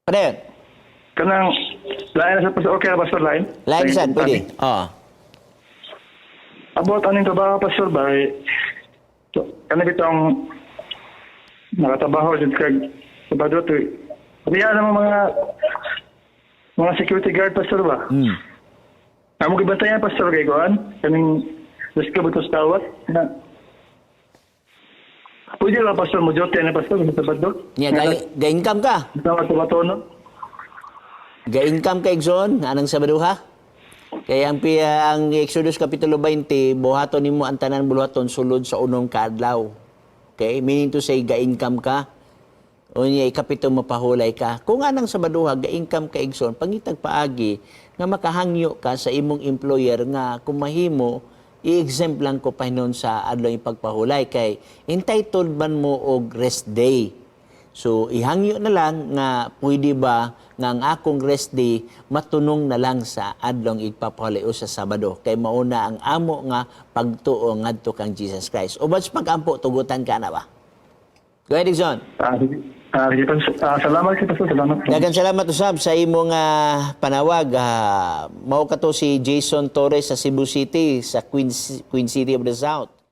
Pre, Kanang lain sa pastor, okay na pastor lain? lain sad, pwede. Oo. About aning trabaho pastor ba? Kanang bitong nakatrabaho dito kag sabado to. Kaya naman mga security guard pastor ba? Amo gibantayan pastor kay kuan kaning risk ba to sa tawat na pwede lang pastor mo jote na pastor sa sabado. Nya, ga-income ka. Tawat to batono. Ga-income ka, Exxon, anang Sabado ha? Kaya ang Exodus Kapitulo 20, buhaton nimo ang tanan buluhaton sulod sa unong kaadlaw. Okay? Meaning to say, ga-income ka. O niya, ikapito mapahulay ka. Kung anang Sabado ha, ga-income ka, Exxon, pangitag paagi nga makahangyo ka sa imong employer nga kung mahimo, i-exempt lang ko pa nun sa adlaw ipagpahulay kay entitled man mo og rest day. So, ihangyo na lang nga pwede ba nga ang akong rest day matunong na lang sa adlong igpapahulay o sa Sabado. Kay mauna ang amo nga pagtuo ngadto kang Jesus Christ. O bats pag-ampo, tugutan ka na ba? Go ahead, Dixon. Salamat sa pastor, salamat. Dagan salamat usab sa imong panawag. Mao ka to si Jason Torres sa Cebu City, sa Queen City of the South.